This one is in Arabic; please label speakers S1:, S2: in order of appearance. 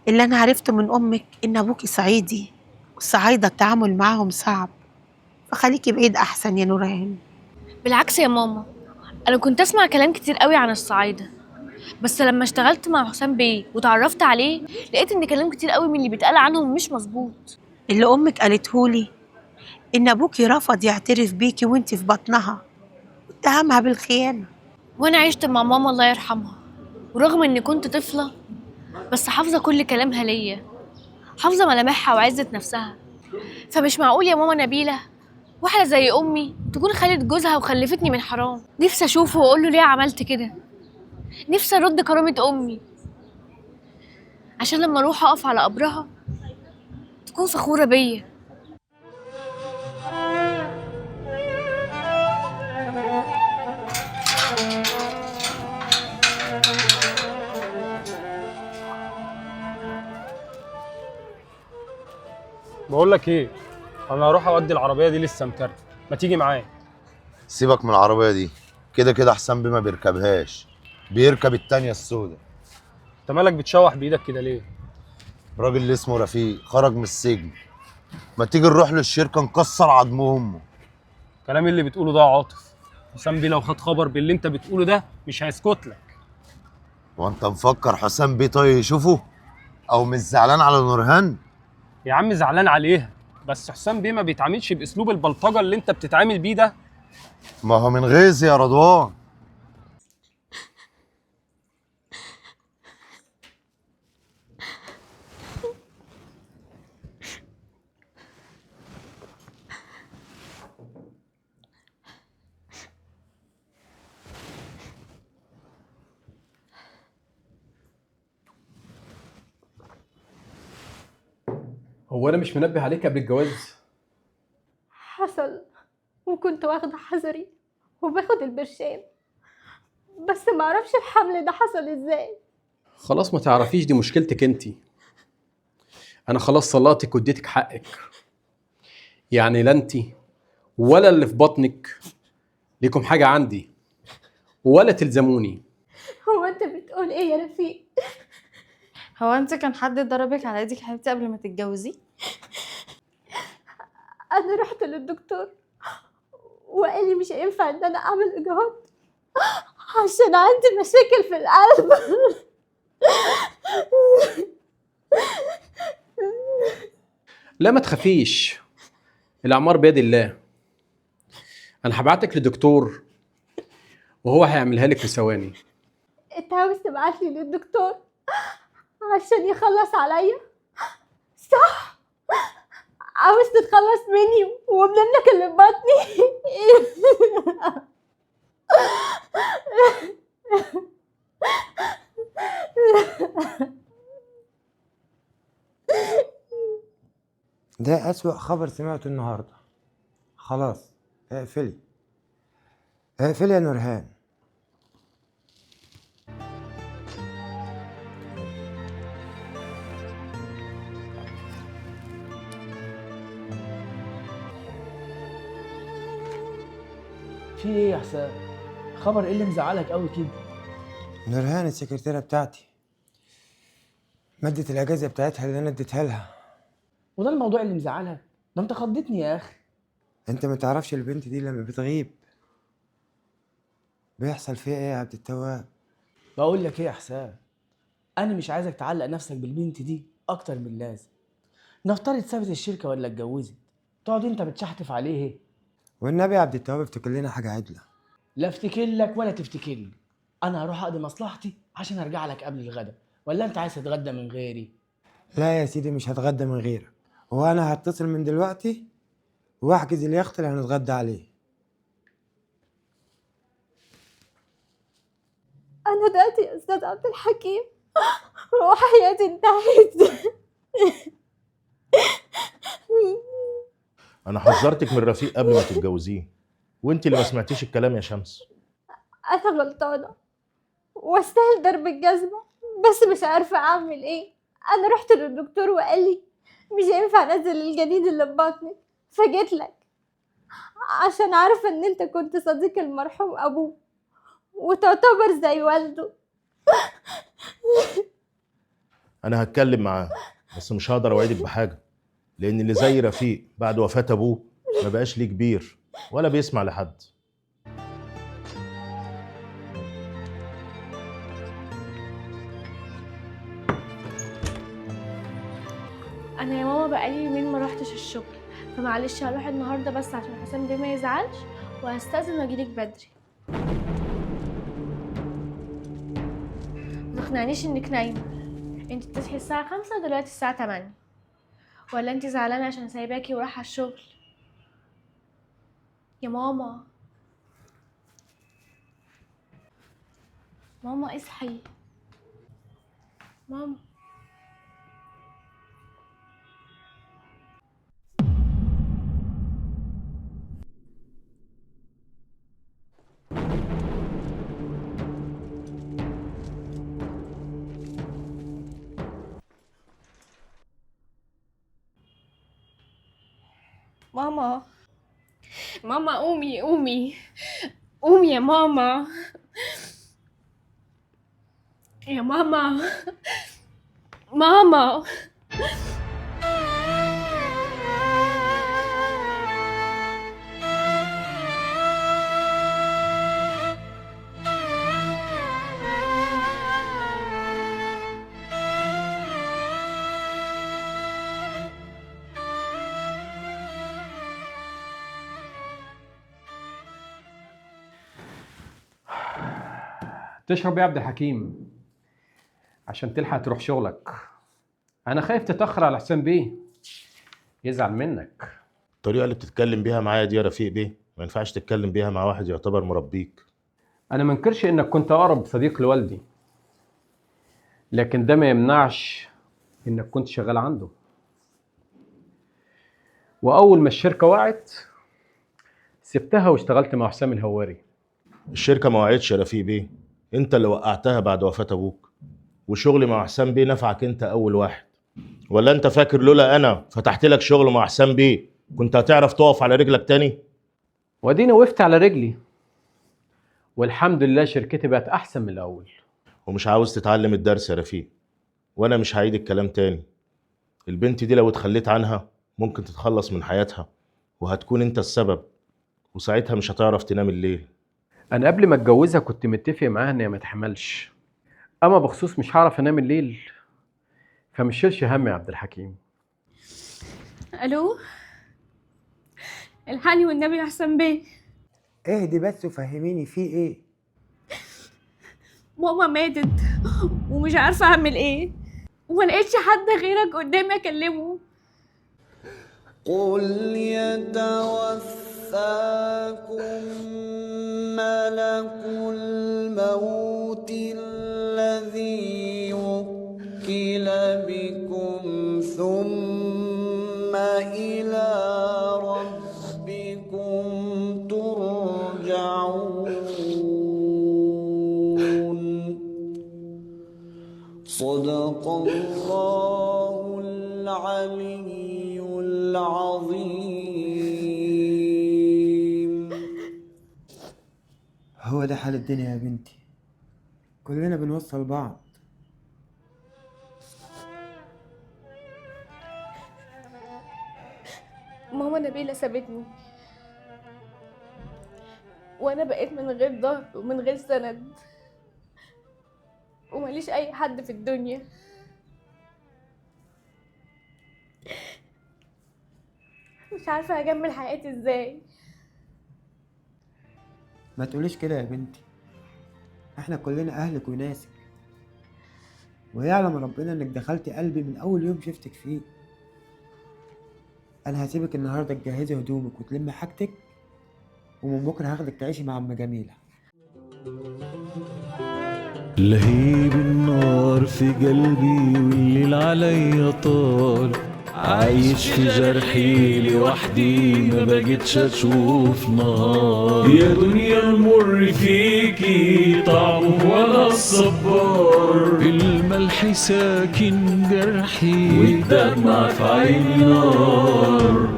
S1: اللي أنا عرفته من أمك إن أبوكي صعيدي، والصعايدة التعامل معاهم صعب، فخليكي بعيد أحسن يا نورهان.
S2: بالعكس يا ماما، انا كنت اسمع كلام كتير قوي عن الصعايده، بس لما اشتغلت مع حسام بيه وتعرفت عليه لقيت ان كلام كتير قوي من اللي بيتقال عنهم مش مظبوط.
S1: اللي أمك قالتهولي إن أبوكي رفض يعترف بيكي وإنتي في بطنها، واتهمها بالخيانة.
S2: وانا عشت مع ماما الله يرحمها، ورغم اني كنت طفله بس حافظه كل كلامها ليا، حافظه ملامحها وعزه نفسها. فمش معقول يا ماما نبيله واحده زي امي تكون خالت جوزها وخلفتني من حرام. نفسي اشوفه واقول له ليه عملت كده، نفسي ارد كرامه امي عشان لما اروح اقف على قبرها تكون فخوره بيا.
S3: بقول لك ايه، انا هروح اودي العربيه دي للسمكري، ما تيجي معايا؟
S4: سيبك من العربية دي، كده كده حسام بيه ما بيركبهاش، بيركب التانية السوداء.
S3: انت مالك بتشوح بايدك كده ليه؟
S4: الراجل اللي اسمه رفيق خرج من السجن، ما تيجي نروح للشركة نكسر عضم امه.
S3: الكلام اللي بتقوله ده يا عاطف، حسام بيه لو خد خبر باللي انت بتقوله ده مش هيسكت لك.
S4: وانت مفكر حسام بيه طيب يشوفه؟ او مش زعلان على نورهان؟
S3: يا عم زعلان عليها، بس حسام بيه ما بيتعاملش باسلوب البلطجه اللي انت بتتعامل بيه ده.
S4: ما هو من غيظ يا رضوان.
S5: هو انا مش منبه عليك قبل الجواز؟
S6: حصل، وكنت واخدة حذري وباخد البرشام، بس معرفش الحمل ده حصل ازاي.
S5: خلاص ما تعرفيش، دي مشكلتك انتي. انا خلاص صلاتك واديتك حقك، يعني لا انتي ولا اللي في بطنك ليكم حاجه عندي ولا تلزموني.
S6: هو انت بتقول ايه يا رفيق؟
S7: هو انت كان حد ضربك على ايدك حبيبتي قبل ما تتجوزي؟
S6: انا رحت للدكتور وقال لي مش هينفع ان انا اعمل اجهاض عشان عندي مشاكل في القلب.
S5: لا ما تخافيش، الاعمار بيد الله. انا هبعتك لدكتور وهو هيعملها لك في ثواني.
S6: انت عاوز تبعتلي للدكتور عشان يخلص عليا؟ صح، عاوز تتخلص مني ومنك اللي في بطني.
S8: ده أسوأ خبر سمعته النهاردة. خلاص اقفلي، اقفلي يا نورهان.
S9: في ايه يا حسام؟ خبر ايه اللي مزعلك قوي كده؟
S8: نورهان السكرتيرة بتاعتي مدت الأجازة بتاعتها اللي أنا اديتها لها.
S9: وده الموضوع اللي مزعلك؟ ده انت خضتني يا اخي.
S8: أنت ما تعرفش البنت دي لما بتغيب بيحصل فيها إيه يا عبد التواب؟
S9: بقول لك ايه يا حسام، انا مش عايزك تعلق نفسك بالبنت دي اكتر من لازم. نفترض سابت الشركه ولا اتجوزت، تقعد انت بتشحتف عليه؟
S8: والنبي يا عبد التواب افتكر لنا حاجة عدلة.
S9: لا افتكر لك ولا تفتكر لي، انا هروح اقضي مصلحتي عشان ارجع لك قبل الغدا، ولا انت عايز تتغدى من غيري؟
S8: لا يا سيدي مش هتغدى من غيرك، وأنا هتصل من دلوقتي وأحجز اليخت اللي هنتغدى عليه.
S6: انا دلوقتي يا استاذ عبد الحكيم وحياتي انتهت.
S10: انا حذرتك من رفيق قبل ما تتجوزيه، وانت اللي ما سمعتيش الكلام يا شمس.
S6: انا غلطانه واستاهل ضرب الجزمه، بس مش عارفه اعمل ايه. انا رحت للدكتور وقال لي مش هينفع انزل الجنين اللي في بطني، فجيت لك عشان عارفه ان انت كنت صديق المرحوم ابوه وتعتبر زي والده.
S10: انا هتكلم معاه، بس مش هقدر اوعدك بحاجه، لان اللي زي رفيق بعد وفاه ابوه ما بقاش ليه كبير ولا بيسمع لحد.
S2: انا يا ماما بقالي يومين ما روحتش الشغل، فمعلش هروح النهارده بس عشان حسام بيه ما يزعلش، وهستأذن واجيلك بدري. ما تقنعنيش انك نايمه، انت بتصحي الساعه 5 ودلوقتي الساعه 8، ولا انت زعلانه عشان سايباكي ورايحه الشغل؟ يا ماما، ماما اصحي، ماما. ماما، ماما قومي قومي قومي يا ماما، يا ماما، ماما.
S5: تشرب ايه يا عبد الحكيم عشان تلحق تروح شغلك؟ انا خايف تتاخر على حسام بيه يزعل منك.
S10: الطريقه اللي بتتكلم بيها معايا دي يا رفيق بيه ما ينفعش تتكلم بيها مع واحد يعتبر مربيك.
S5: انا ما انكرش انك كنت اقرب صديق لوالدي، لكن ده ما يمنعش انك كنت شغال عنده. واول ما الشركه وقعت سبتها واشتغلت مع حسام الهواري.
S10: الشركه ما وقعتش يا رفيق بيه، انت اللي وقعتها بعد وفاه ابوك، وشغلي مع حسام بيه نفعك انت اول واحد. ولا انت فاكر لولا انا فتحت لك شغل مع حسام بيه كنت هتعرف تقف على رجلك تاني؟
S5: واديني وقفت على رجلي، والحمد لله شركتي بقت احسن من الاول.
S10: ومش عاوز تتعلم الدرس يا رفيق، وانا مش هعيد الكلام تاني. البنت دي لو اتخليت عنها ممكن تتخلص من حياتها، وهتكون انت السبب، وساعتها مش هتعرف تنام الليل.
S5: انا قبل ما اتجوزها كنت متفق معاها ان هي ما تحملش، اما بخصوص مش هعرف انام الليل فمش شيلش هم يا عبد الحكيم.
S2: الو، الحقني والنبي يا حسام بيه.
S8: اهدي بس وفهميني في ايه.
S2: ماما ماتت ومش عارفه اعمل ايه، وما لقيتش حد غيرك قدامي اكلمه.
S11: قل يتوفاكم ملك الموت الذي وكل بكم ثم إلى ربكم ترجعون. صدق الله العلي العظيم.
S8: هو ده حال الدنيا يا بنتي، كلنا بنوصل بعض.
S2: ماما نبيلة سابتني، وانا بقيت من غير ظهر ومن غير سند، وماليش اي حد في الدنيا. مش عارفة اكمل حياتي ازاي.
S8: ما تقوليش كده يا بنتي، احنا كلنا اهلك وناسك، ويعلم ربنا انك دخلتي قلبي من اول يوم شفتك فيه. انا هسيبك النهارده تجهزي هدومك وتلمي حاجتك، ومن بكره هاخدك تعيشي مع ام جميله.
S12: لهيب النار في قلبي والليل عليا طال، عايش في جرحي لوحدي ما بقتش اشوف نار. يا دنيا المر فيكي طعمه ولا الصبار، الملح ساكن جرحي والدمع في عيني نار.